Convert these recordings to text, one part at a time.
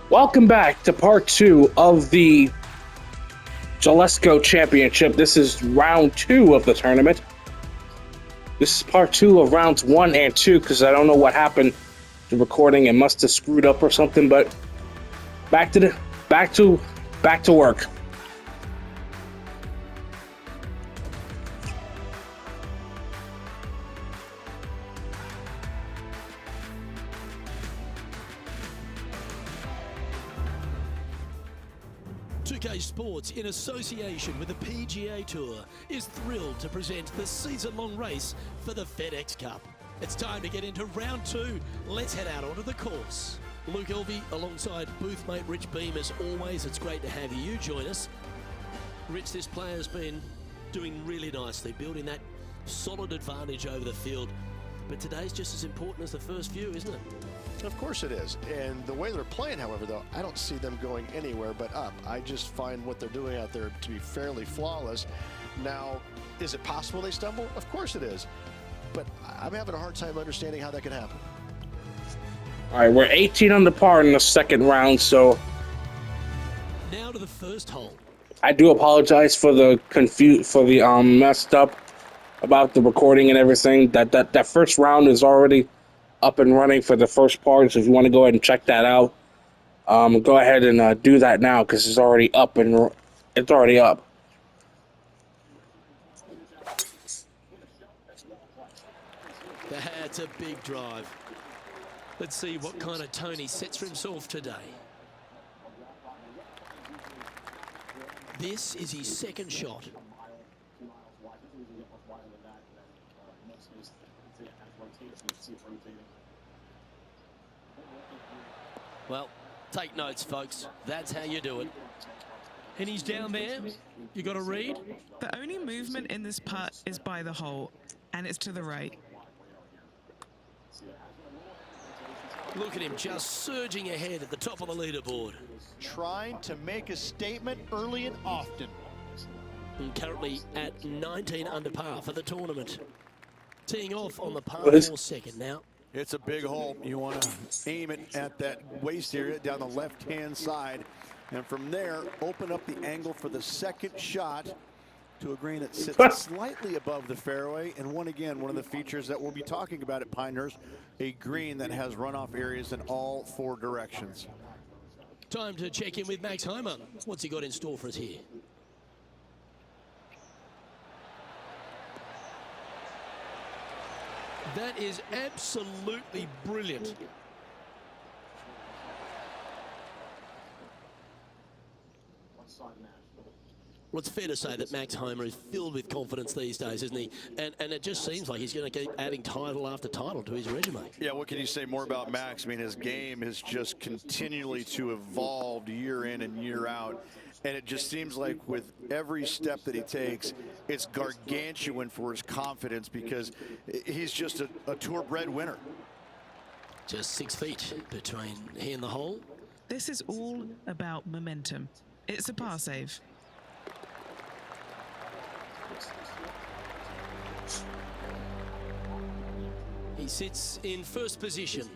Welcome back to part 2 of the Jalisco Championship. This is round 2 of the tournament. This is part 2 of rounds 1 and 2 because I don't know what happened to recording. It must have screwed up or something, but back to work. Sports, in association with the PGA Tour, is thrilled to present the season-long race for the FedEx Cup. It's time to get into round 2. Let's head out onto the course. Luke Elvey alongside boothmate Rich Beam. As always, it's great to have you join us. Rich, this player's been doing really nicely, building that solid advantage over the field. But today's just as important as the first few, isn't it? Of course it is. And the way they're playing, however, though, I don't see them going anywhere but up. I just find what they're doing out there to be fairly flawless. Now, is it possible they stumble? Of course it is. But I'm having a hard time understanding how that could happen. All right, we're 18 on the par in the second round, so now to the first hole. I do apologize for the messed up about the recording and everything. That first round is already up and running for the first part, so if you want to go ahead and check that out, go ahead and do that now because it's already up and it's already up. That's a big drive. Let's see what kind of tone he sets for himself today. This is his second shot. Well, take notes, folks. That's how you do it. And he's down there. You got to read. The only movement in this putt is by the hole, and it's to the right. Look at him just surging ahead at the top of the leaderboard. Trying to make a statement early and often. And currently at 19 under par for the tournament. Teeing off on the par 4 second now. It's a big hole. You want to aim it at that waist area down the left-hand side. And from there, open up the angle for the second shot to a green that sits slightly above the fairway. And one of the features that we'll be talking about at Pinehurst, a green that has runoff areas in all 4 directions. Time to check in with Max Homer. What's he got in store for us here? That is absolutely brilliant. Well, it's fair to say that Max Homer is filled with confidence these days, isn't he? And it just seems like he's going to keep adding title after title to his resume. Yeah, what can you say more about Max? I mean, his game is just continually to evolve year in and year out. And it just seems like with every step that he takes, it's gargantuan for his confidence because he's just a tour-bred winner. Just 6 feet between he and the hole. This is all about momentum. It's a par save. He sits in first position.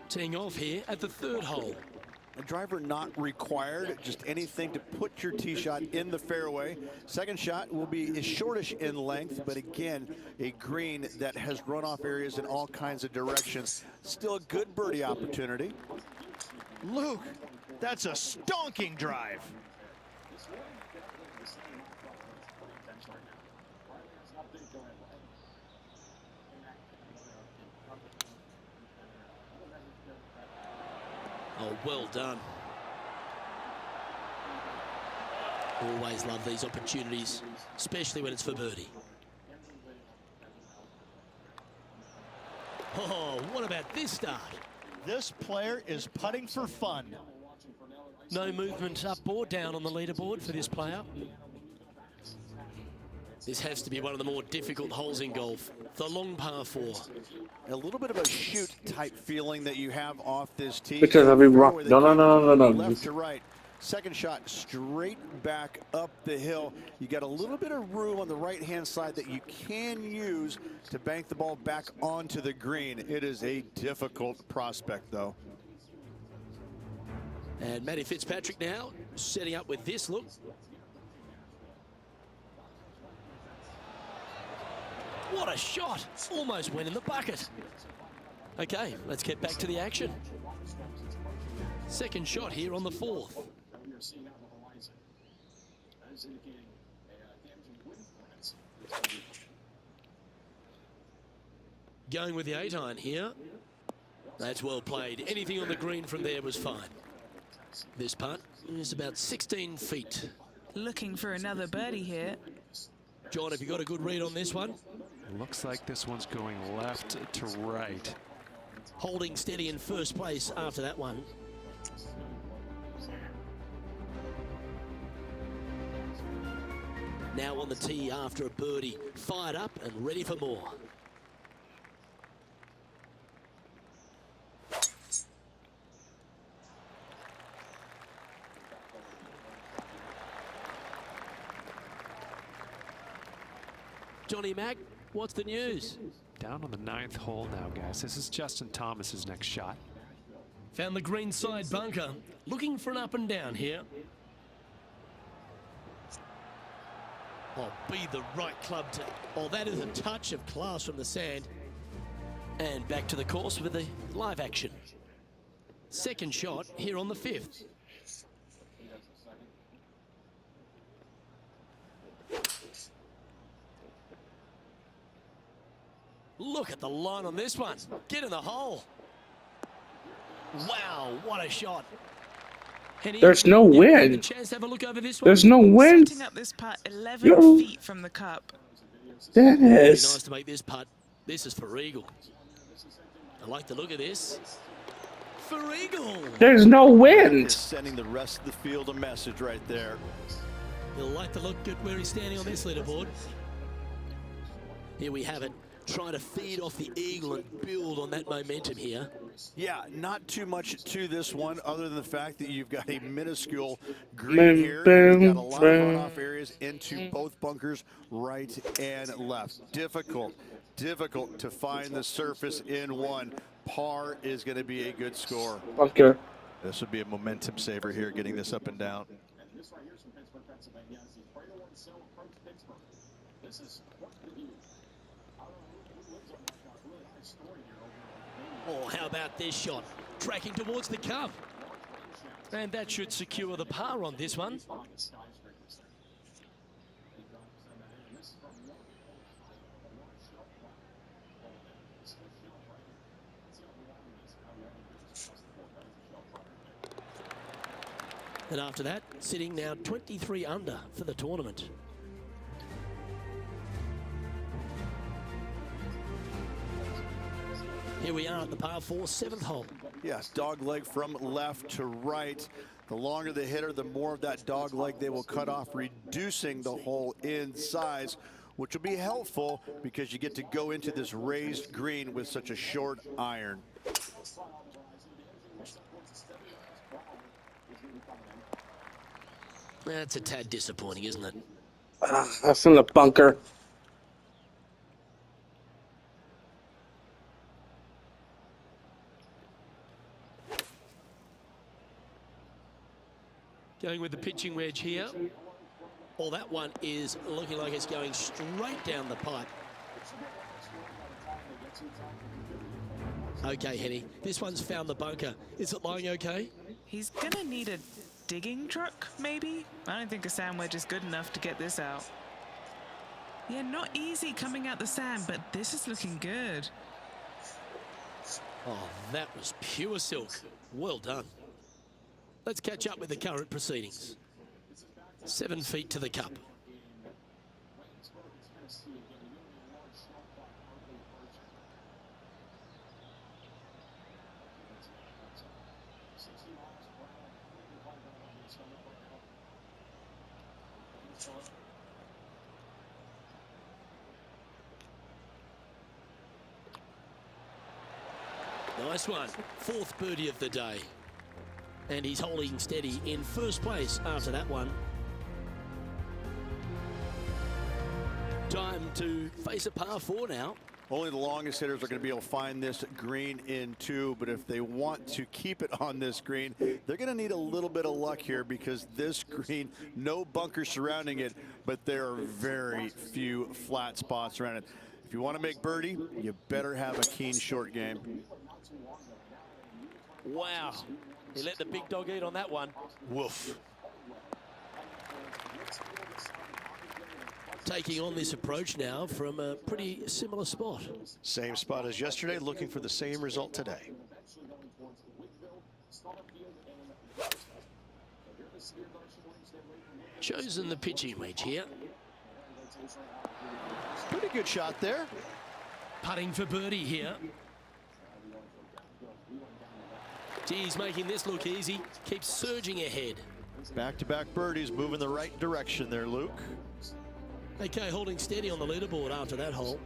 Teeing off here at the third hole. A driver not required, just anything to put your tee shot in the fairway. Second shot will be shortish in length, but again, a green that has runoff areas in all kinds of directions. Still a good birdie opportunity. Luke, that's a stonking drive. Oh, well done. Always love these opportunities, especially when it's for birdie. Oh, what about this start? This player is putting for fun. No movement up or down on the leaderboard for this player. This has to be one of the more difficult holes in golf. The long par 4. A little bit of a shoot type feeling that you have off this tee. Because I'll be wrong. No. Left to right. Second shot straight back up the hill. You got a little bit of room on the right-hand side that you can use to bank the ball back onto the green. It is a difficult prospect, though. And Matty Fitzpatrick now setting up with this look. What a shot! Almost went in the bucket. Okay, let's get back to the action. Second shot here on the 4th. Going with the 8-iron here. That's well played. Anything on the green from there was fine. This putt is about 16 feet. Looking for another birdie here. John, have you got a good read on this one? Looks like this one's going left to right. Holding steady in first place after that one. Now on the tee after a birdie. Fired up and ready for more. Johnny Mack, what's the news? Down on the 9th hole now, guys. This is Justin Thomas's next shot. Found the green side bunker. Looking for an up and down here. Oh, be the right club to... Oh, that is a touch of class from the sand. And back to the course with the live action. Second shot here on the 5th. Look at the line on this one. Get in the hole. Wow, what a shot. Henny, There's no wind. Chance to have a look over this one. There's no wind. Setting up this putt 11 feet from the cup. That Nice is. to make this putt. This is for eagle. I like the look of this. For eagle. There's no wind. Is sending the rest of the field a message right there. You'll like the look at where he's standing on this leaderboard. Here we have it. Trying to feed off the eagle and build on that momentum here. Yeah, not too much to this one other than the fact that you've got a minuscule green here. You've got a lot of runoff areas into both bunkers, right and left. Difficult to find the surface in one. Par is going to be a good score. Bunker. This would be a momentum saver here, getting this up and down. Oh, how about this shot? Tracking towards the cup. And that should secure the par on this one. And after that, sitting now 23 under for the tournament. Here we are at the par 4, 7th hole. Yes, dog leg from left to right. The longer the hitter, the more of that dog leg they will cut off, reducing the hole in size, which will be helpful because you get to go into this raised green with such a short iron. That's a tad disappointing, isn't it? That's in the bunker. Going with the pitching wedge here. Well, that one is looking like it's going straight down the pipe. Okay, Henny, this one's found the bunker. Is it lying okay? He's gonna need a digging truck, maybe? I don't think a sand wedge is good enough to get this out. Yeah, not easy coming out the sand, but this is looking good. Oh, that was pure silk. Well done. Let's catch up with the current proceedings. 7 feet to the cup. Nice one. 4th birdie of the day. And he's holding steady in first place after that one. Time to face a par 4 now. Only the longest hitters are going to be able to find this green in 2, but if they want to keep it on this green, they're going to need a little bit of luck here, because this green, no bunkers surrounding it, but there are very few flat spots around it. If you want to make birdie, you better have a keen short game. Wow. He let the big dog eat on that one. Woof. Taking on this approach now from a pretty similar spot. Same spot as yesterday, looking for the same result today. Chosen the pitching wedge here. Pretty good shot there. Putting for birdie here. He's making this look easy. Keeps surging ahead. Back-to-back birdies, moving the right direction there, Luke. Okay, holding steady on the leaderboard after that hole.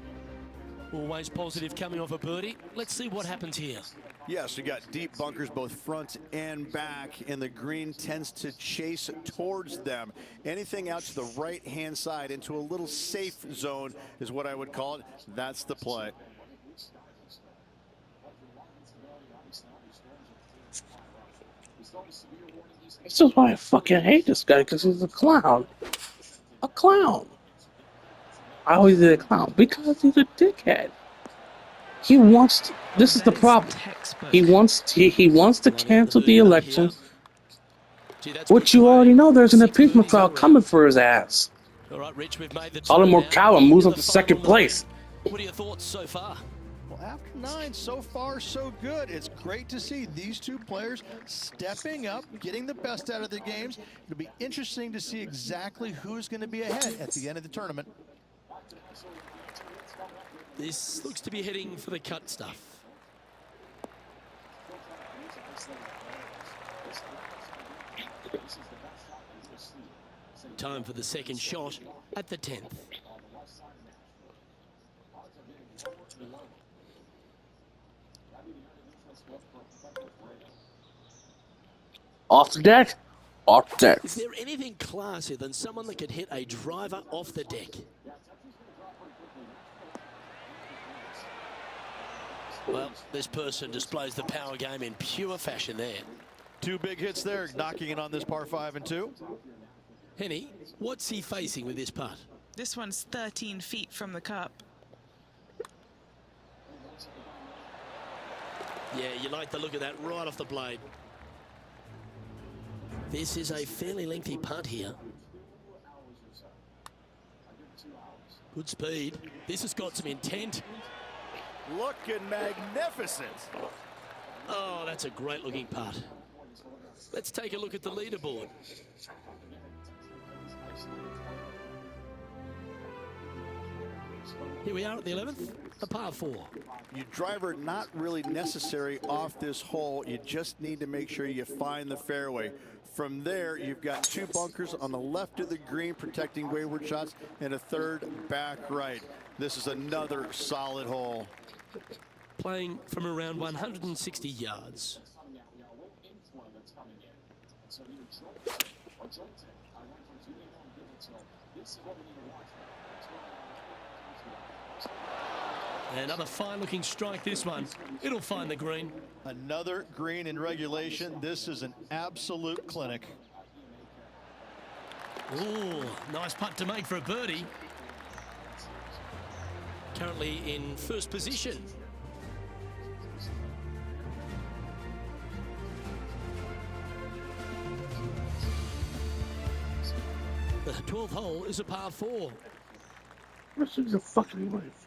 Always positive coming off a birdie. Let's see what happens here. Yes, you got deep bunkers both front and back, and the green tends to chase towards them. Anything out to the right-hand side into a little safe zone is what I would call it. That's the play. This is why I fucking hate this guy, because he's a clown. A clown. I always did a clown because he's a dickhead. He wants to, this is the problem. He wants to cancel the election, which you already know there's an impeachment trial coming for his ass. All right, Rich, we've made the Colin Morikawa moves up to second place. What are your thoughts so far? Well, after 9, so far so good. It's great to see these two players stepping up, getting the best out of the games. It'll be interesting to see exactly who's going to be ahead at the end of the tournament. This looks to be heading for the cut stuff. Time for the second shot at the 10th. Off the deck. Off the deck. Is there anything classier than someone that could hit a driver off the deck? Well, this person displays the power game in pure fashion there. 2 big hits there, knocking it on this par 5 and 2. Henny, what's he facing with this putt? This one's 13 feet from the cup. Yeah, you like the look of that right off the blade. This is a fairly lengthy putt here. Good speed. This has got some intent. Looking magnificent. Oh, that's a great looking putt. Let's take a look at the leaderboard. Here we are at the 11th, a par 4. Your driver not really necessary off this hole. You just need to make sure you find the fairway. From there, you've got 2 bunkers on the left of the green protecting wayward shots, and a third back right. This is another solid hole. Playing from around 160 yards. Another fine-looking strike, this one. It'll find the green. Another green in regulation. This is an absolute clinic. Ooh, nice putt to make for a birdie. Currently in first position. The 12th hole is a par 4. This is a fucking life.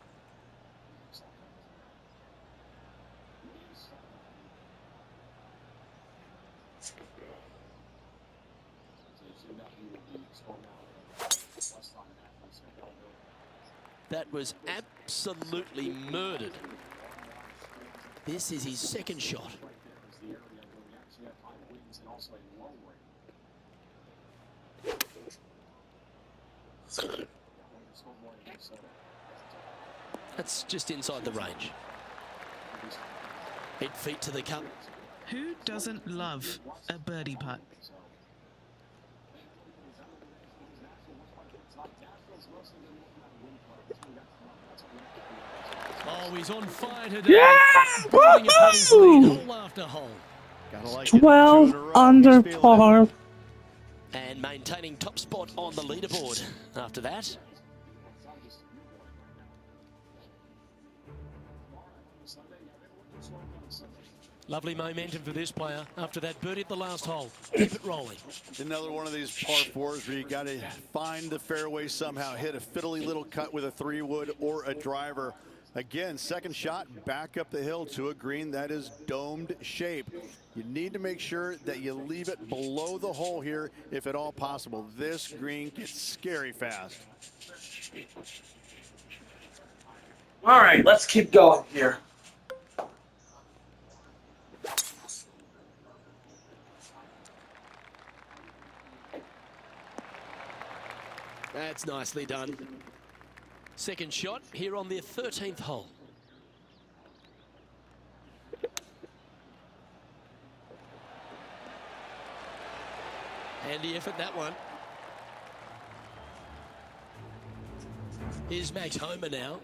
That was absolutely murdered. This is his second shot. That's just inside the range. 8 feet to the cup. Who doesn't love a birdie putt? Oh, he's on fire today. Yeah! Building upon his lead Woohoo! hole after hole. Gotta like it. 2 in 12 a row. under He's feeling it. par. And maintaining top spot on the leaderboard after that. Lovely momentum for this player after that birdie at the last hole. Keep it rolling. Another one of these par fours where you got to find the fairway somehow, hit a fiddly little cut with a 3-wood or a driver. Again, second shot back up the hill to a green that is domed shape. You need to make sure that you leave it below the hole here if at all possible. This green gets scary fast. All right, let's keep going here. That's nicely done. Second shot here on their 13th hole. Handy effort, that one. Here's Max Homer now.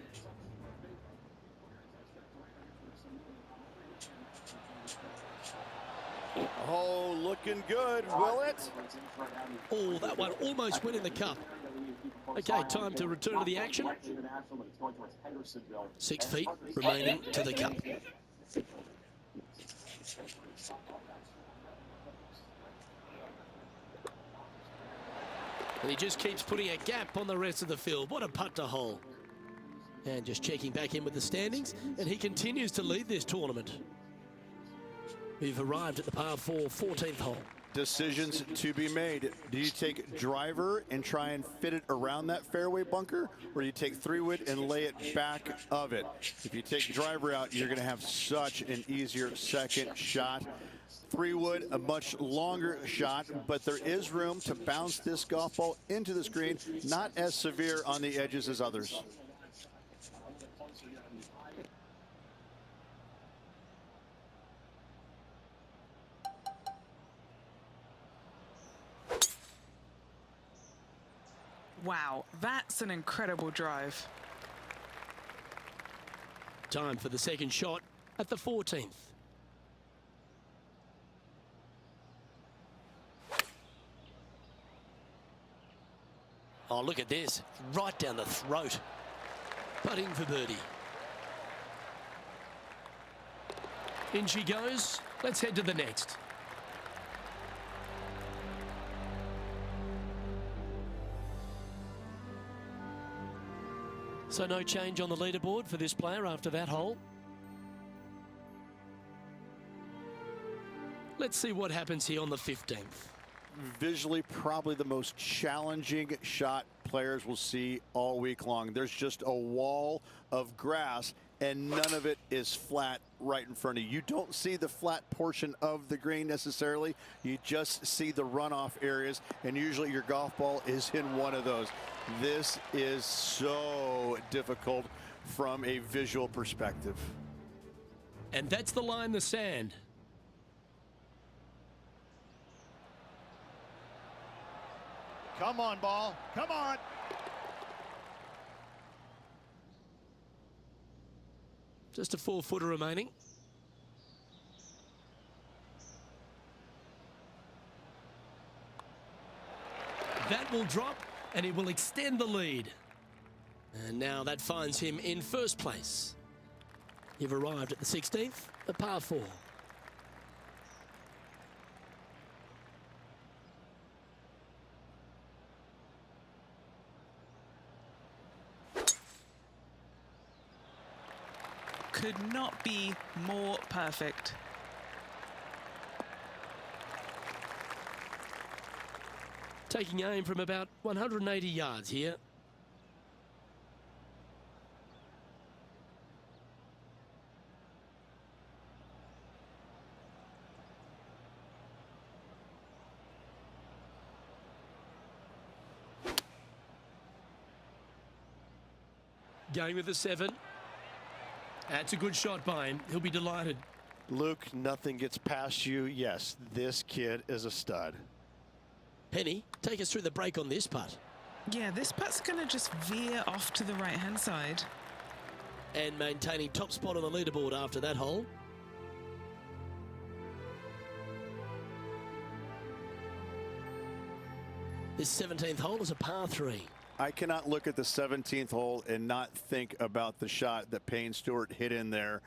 Oh, looking good, will it? Oh, that one almost went in the cup. Okay, time to return to the action. 6 feet remaining to the cup. And he just keeps putting a gap on the rest of the field. What a putt to hole. And just checking back in with the standings, and he continues to lead this tournament. We've arrived at the par 4 14th hole. Decisions to be made. Do you take driver and try and fit it around that fairway bunker, or do you take 3-wood and lay it back of it? If you take driver out, you're going to have such an easier second shot. 3-wood, a much longer shot, but there is room to bounce this golf ball into the screen, not as severe on the edges as others. Wow, that's an incredible drive. Time for the second shot at the 14th. Oh, look at this. Right down the throat. Putting for birdie. In she goes. Let's head to the next. So no change on the leaderboard for this player after that hole. Let's see what happens here on the 15th. Visually, probably the most challenging shot players will see all week long. There's just a wall of grass, and none of it is flat right in front of you. You don't see the flat portion of the green necessarily. You just see the runoff areas, and usually your golf ball is in one of those. This is so difficult from a visual perspective. And that's the line in the sand. Come on, ball. Come on. Just a 4-footer remaining. That will drop, and it will extend the lead. And now that finds him in first place. You've arrived at the 16th, a par 4. Could not be more perfect. Taking aim from about 180 yards here. Going with the 7. That's a good shot by him. He'll be delighted. Luke, nothing gets past you. Yes, this kid is a stud. Penny, take us through the break on this putt. Yeah, this putt's going to just veer off to the right-hand side. And maintaining top spot on the leaderboard after that hole. This 17th hole is a par 3. I cannot look at the 17th hole and not think about the shot that Payne Stewart hit in there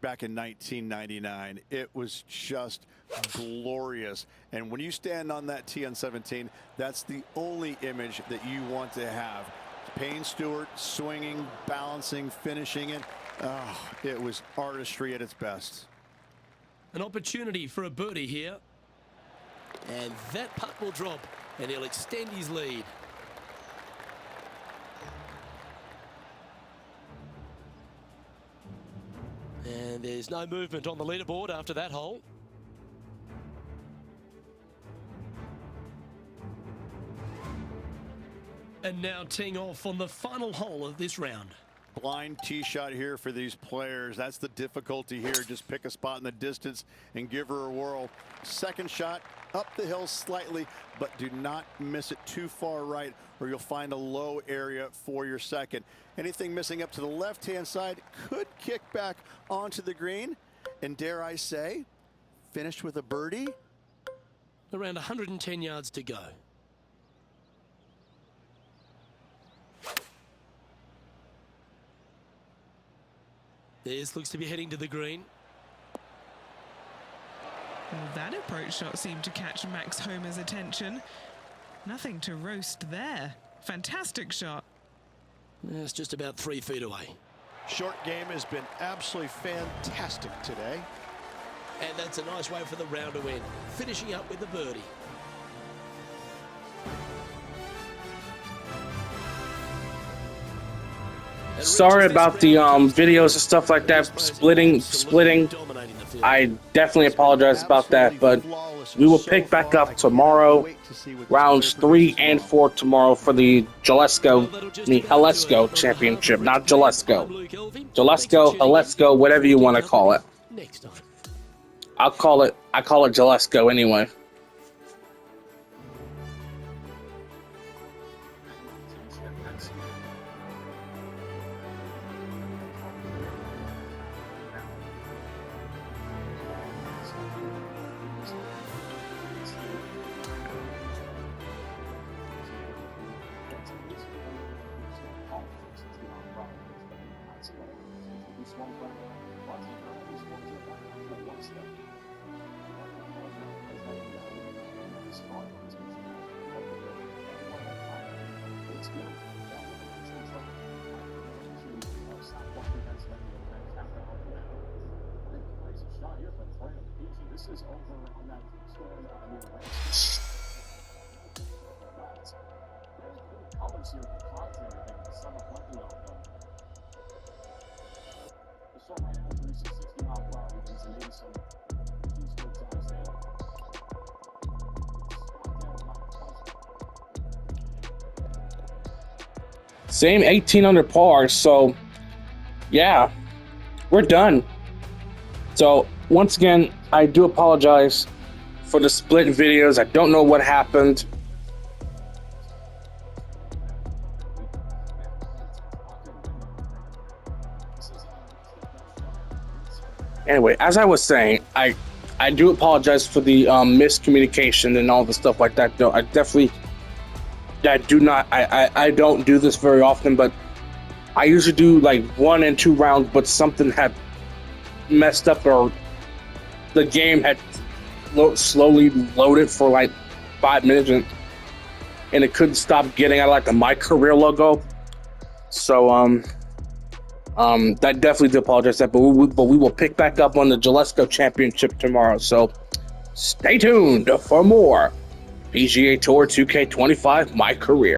back in 1999. It was just glorious. And when you stand on that tee on 17, that's the only image that you want to have. Payne Stewart swinging, balancing, finishing it. Oh, it was artistry at its best. An opportunity for a birdie here. And that putt will drop, and he'll extend his lead. And there's no movement on the leaderboard after that hole. And now teeing off on the final hole of this round. Blind tee shot here for these players. That's the difficulty here. Just pick a spot in the distance and give her a whirl. Second shot up the hill slightly, but do not miss it too far right, or you'll find a low area for your second. Anything missing up to the left-hand side could kick back onto the green, and dare I say, finished with a birdie. Around 110 yards to go. This looks to be heading to the green. Well, that approach shot seemed to catch Max Homer's attention. Nothing to roast there. Fantastic shot. It's just about 3 feet away. Short game has been absolutely fantastic today. And that's a nice way for the round to end, finishing up with a birdie. Sorry about the videos and stuff like that, splitting. I definitely apologize about that, but we will pick back up tomorrow, rounds 3 and 4 tomorrow for the Jalisco Championship, not Jalisco. Jalisco, whatever you want to call it. Next time. I call it Jalisco anyway. Same 18 under par, so yeah, we're done. So once again, I do apologize for the split videos. I don't know what happened. Anyway, as I was saying, I do apologize for the miscommunication and all the stuff like that. Though I don't do this very often, but I usually do like 1 and 2 rounds, but something had messed up, or the game had slowly loaded for like 5 minutes, and it couldn't stop getting out like the MyCareer logo. So I definitely do apologize that, but we will pick back up on the Jalisco Championship tomorrow. So stay tuned for more PGA Tour 2K25 MyCareer.